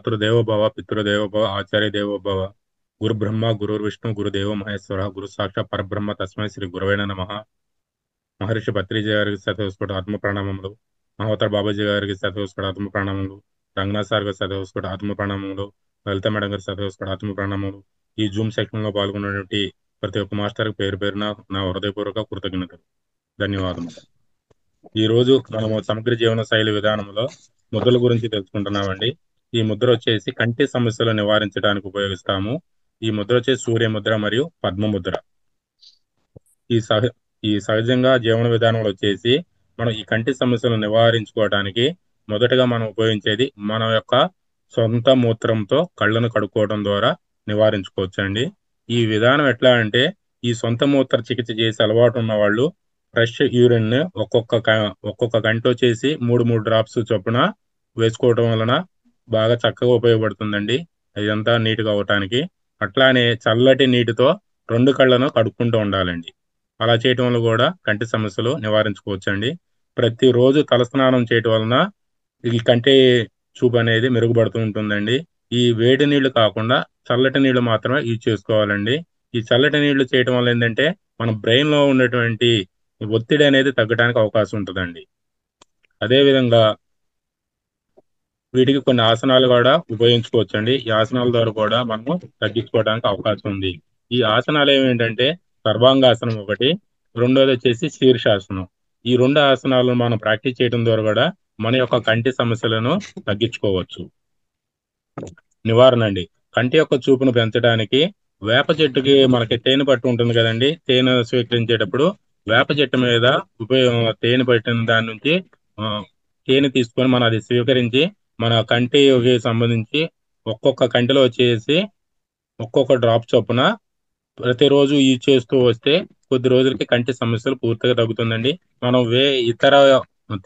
మాతృదేవో భవ పితృదేవో భవ ఆచార్య దేవో భవ గురు బ్రహ్మ గురుర్విష్ణు గురుదేవో మహేశ్వర గురు సాక్షాత్ పరబ్రహ్మ తస్మై శ్రీ గురవే నమః. మహర్షి పత్రిజీ గారికి శతకోటి ఆత్మ ప్రణామములు. మహోత్తర బాబాజీ గారికి శతకోటి ఆత్మ ప్రణామములు. రంగనాథ్ సార్ గారి శతకోటి ఆత్మ ప్రణామములు. లలిత మేడం గారి శతకోటి ఆత్మ ప్రణామములు. ఈ జూమ్ సెక్షన్ లో పాల్గొన్నటువంటి ప్రతి ఒక్క మాస్టర్ పేరు పేరున నా హృదయపూర్వక కృతజ్ఞతలు, ధన్యవాదములు. ఈ రోజు మనము సమగ్ర జీవన శైలి విధానంలో ముద్రల గురించి తెలుసుకుంటున్నామండి. ఈ ముద్ర వచ్చేసి కంటి సమస్యలు నివారించడానికి ఉపయోగిస్తాము. ఈ ముద్ర వచ్చేసి సూర్య ముద్ర మరియు పద్మ ముద్ర. ఈ సహ ఈ సహజంగా జీవన విధానంలో వచ్చేసి మనం ఈ కంటి సమస్యలను నివారించుకోవడానికి మొదటగా మనం ఉపయోగించేది మన యొక్క సొంత మూత్రంతో కళ్ళను కడుక్కోవడం ద్వారా నివారించుకోవచ్చండి. ఈ విధానం ఎట్లా అంటే, ఈ సొంత మూత్ర చికిత్స చేసే అలవాటు ఉన్న వాళ్ళు ఫ్రెష్ యూరిన్ ఒక్కొక్క గంట వచ్చేసి మూడు మూడు డ్రాప్స్ చొప్పున వేసుకోవడం వలన బాగా చక్కగా ఉపయోగపడుతుందండి ఇదంతా నీట్గా అవటానికి. అట్లానే చల్లటి నీటితో రెండు కళ్ళను కడుక్కుంటూ ఉండాలండి. అలా చేయటం వల్ల కూడా కంటి సమస్యలు నివారించుకోవచ్చండి. ప్రతిరోజు తలస్నానం చేయటం వలన ఈ కంటి చూపు అనేది మెరుగుపడుతూ ఉంటుందండి. ఈ వేడి నీళ్లు కాకుండా చల్లటి నీళ్లు మాత్రమే యూజ్ చేసుకోవాలండి. ఈ చల్లటి నీళ్లు చేయటం వల్ల ఏంటంటే మన బ్రెయిన్ లో ఉన్నటువంటి ఒత్తిడి అనేది తగ్గడానికి అవకాశం ఉంటుందండి. అదేవిధంగా వీటికి కొన్ని ఆసనాలు కూడా ఉపయోగించుకోవచ్చండి. ఈ ఆసనాల ద్వారా కూడా మనము తగ్గించుకోవడానికి అవకాశం ఉంది. ఈ ఆసనాలు ఏమేంటంటే సర్వాంగాసనం ఒకటి, రెండోది వచ్చేసి శీర్షాసనం. ఈ రెండు ఆసనాలను మనం ప్రాక్టీస్ చేయడం ద్వారా కూడా మన యొక్క కంటి సమస్యలను తగ్గించుకోవచ్చు. నివారణ అండి, కంటి యొక్క చూపును పెంచడానికి వేప చెట్టుకి మనకి తేనె పట్టు ఉంటుంది కదండి. తేనె స్వీకరించేటప్పుడు వేప చెట్టు మీద తేనె పట్టిన దాని నుంచి ఆ, తేనె తీసుకొని మనం అది స్వీకరించి మన కంటికి సంబంధించి ఒక్కొక్క కంటిలో వచ్చేసి ఒక్కొక్క డ్రాప్ చొప్పున ప్రతిరోజు యూజ్ చేస్తూ వస్తే కొద్ది రోజులకి కంటి సమస్యలు పూర్తిగా తగ్గుతుందండి. మనం ఇతర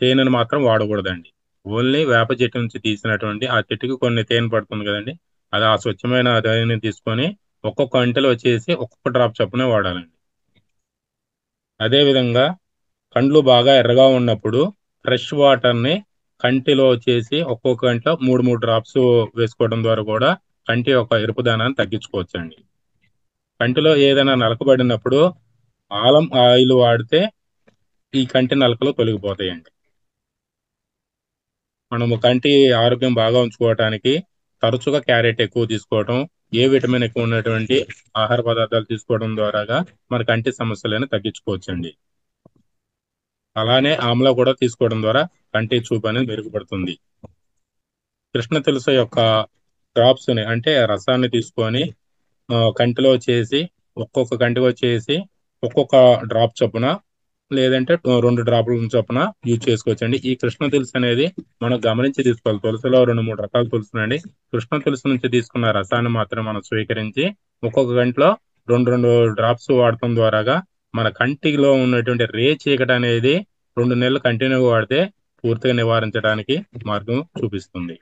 తేనెను మాత్రం వాడకూడదండి. ఓన్లీ వేప చెట్టు నుంచి తీసినటువంటి ఆ చెట్టుకి కొన్ని తేనె పడుతుంది కదండి, అది ఆ స్వచ్ఛమైన తేనెని తీసుకొని ఒక్కొక్క కంటిలో వచ్చేసి ఒక్కొక్క డ్రాప్ చొప్పున వాడాలండి. అదే విధంగా కండ్లు బాగా ఎర్రగా ఉన్నప్పుడు ఫ్రెష్ వాటర్ ని కంటిలో వచ్చేసి ఒక్కొక్క గంటలో మూడు మూడు డ్రాప్స్ వేసుకోవడం ద్వారా కూడా కంటి యొక్క ఎరుపుదనాన్ని తగ్గించుకోవచ్చండి. కంటిలో ఏదైనా నలకబడినప్పుడు ఆలం ఆయిల్ వాడితే ఈ కంటి నలకలు తొలగిపోతాయండి. మనము కంటి ఆరోగ్యం బాగా ఉంచుకోవటానికి తరచుగా క్యారెట్ ఎక్కువ తీసుకోవటం, ఏ విటమిన్ ఎక్కువ ఉన్నటువంటి ఆహార పదార్థాలు తీసుకోవడం ద్వారాగా మన కంటి సమస్యలను తగ్గించుకోవచ్చండి. అలానే ఆమ్లా కూడా తీసుకోవడం ద్వారా కంటి చూపు అనేది మెరుగుపడుతుంది. కృష్ణ తులసి యొక్క డ్రాప్స్ ని అంటే రసాన్ని తీసుకొని కంటిలో వచ్చేసి ఒక్కొక్క కంటికి వచ్చేసి ఒక్కొక్క డ్రాప్ చొప్పున లేదంటే రెండు డ్రాపుల చొప్పున యూజ్ చేసుకోవచ్చండి. ఈ కృష్ణ తులసి అనేది మనం గమనించి తీసుకోవాలి. తులసిలో రెండు మూడు రకాల తులసినండి. కృష్ణ తులసి నుంచి తీసుకున్న రసాన్ని మాత్రం మనం స్వీకరించి ఒక్కొక్క గంటలో రెండు రెండు డ్రాప్స్ వాడటం ద్వారాగా మన కంటిలో ఉన్నటువంటి చీకటి అనేది 2 నెలలు కంటిన్యూగా వాడితే పూర్తిగా నివారించడానికి మార్గం చూపిస్తుంది.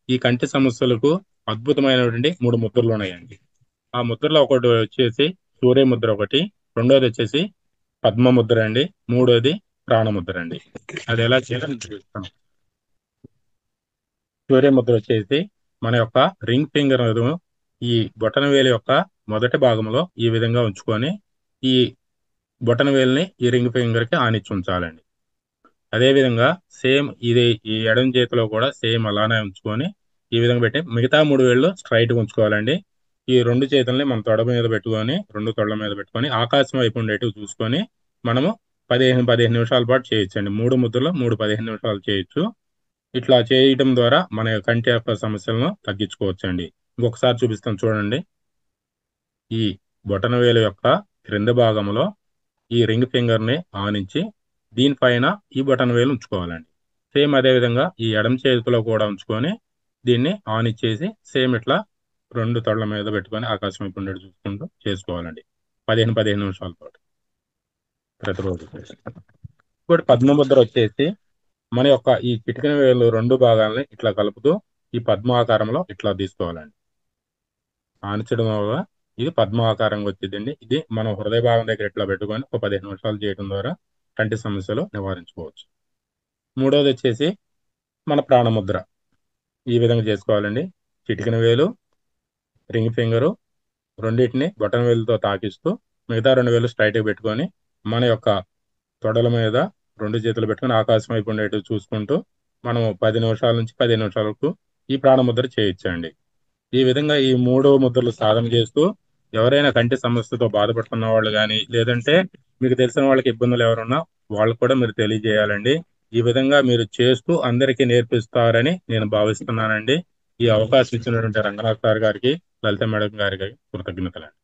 ఈ కంటి సమస్యలకు అద్భుతమైనటువంటి 3 ముద్రలు ఉన్నాయండి. ఆ ముద్రలో ఒకటి వచ్చేసి సూర్య ముద్ర ఒకటి, రెండోది వచ్చేసి పద్మ ముద్ర అండి, మూడోది ప్రాణముద్ర అండి. అది ఎలా చేయాలో నేను చూపిస్తాను. సూర్య ముద్ర వచ్చేసి మన యొక్క రింగ్ ఫింగర్ ఈ బొటన వేలు యొక్క మొదటి భాగంలో ఈ విధంగా ఉంచుకొని ఈ బొటన వేలుని ఈ రింగ్ ఫింగర్ కి ఆనిచ్చి ఉంచాలండి. అదే విధంగా సేమ్ ఇది ఈ ఎడమ చేతిలో కూడా సేమ్ అలానే ఉంచుకొని ఈ విధంగా పెట్టి మిగతా 3 వేళ్ళు స్ట్రైట్ గా ఉంచుకోవాలండి. ఈ రెండు చేతుల్ని మన తొడ మీద పెట్టుకొని రెండు తొడల మీద పెట్టుకొని ఆకాశం వైపు ఉండేటివి చూసుకొని మనము 15 నిమిషాల పాటు చేయొచ్చండి. 3 ముద్రలు 15 నిమిషాలు చేయొచ్చు. ఇట్లా చేయడం ద్వారా మన కంటి యొక్క సమస్యలను తగ్గించుకోవచ్చండి. ఇంకొకసారి చూపిస్తాను చూడండి. ఈ బొటన వేలు యొక్క క్రింద భాగంలో ఈ రింగ్ ఫింగర్ ని ఆనించి దీనిపైన ఈ బటన్ వేలు ఉంచుకోవాలండి. సేమ్ అదే విధంగా ఈ ఎడమ చేతిలో కూడా ఉంచుకొని దీన్ని ఆన్ ఇచ్చేసి సేమ్ ఇట్లా రెండు తొడల మీద పెట్టుకొని ఆకాశం వైపు ఉండేది చూసుకుంటూ చేసుకోవాలండి. 15 నిమిషాల పాటు ప్రతిరోజు. ఇప్పుడు పద్మముద్ర వచ్చేసి మన యొక్క ఈ చిటికెన వేలు రెండు భాగాలని ఇట్లా కలుపుతూ ఈ పద్మాకారంలో ఇట్లా తీసుకోవాలండి. ఆనించడం వల్ల ఇది పద్మాకారంగా వచ్చిందండి. ఇది మనం హృదయ భాగం దగ్గర ఇట్లా పెట్టుకొని ఒక 15 నిమిషాలు చేయడం ద్వారా కంటి సమస్యలు నివారించుకోవచ్చు. మూడోది వచ్చేసి మన ప్రాణముద్ర. ఈ విధంగా చేసుకోవాలండి. చిటికెన వేలు, రింగ్ ఫింగరు రెండిటిని బొటన వేలుతో తాకిస్తూ మిగతా 2 వేలు స్ట్రైట్‌గా పెట్టుకొని మన యొక్క తొడల మీద 2 చేతులు పెట్టుకొని ఆకాశం వైపు ఉండేట్టు చూసుకుంటూ మనం 10 నిమిషాల నుంచి 15 నిమిషాల వరకు ఈ ప్రాణముద్ర చేయొచ్చండి. ఈ విధంగా ఈ 3 ముద్రలు సాధన చేస్తూ ఎవరైనా కంటి సమస్యతో బాధపడుతున్న వాళ్ళు గాని, లేదంటే మీకు తెలిసిన వాళ్ళకి ఇబ్బందులు ఎవరున్నా వాళ్ళకి కూడా మీరు తెలియజేయాలండి. ఈ విధంగా మీరు చేస్తూ అందరికీ నేర్పిస్తారని నేను భావిస్తున్నానండి. ఈ అవకాశం ఇచ్చినటువంటి రంగనాథ్ సార్ గారికి, లలిత మేడం గారికి కృతజ్ఞతలండి.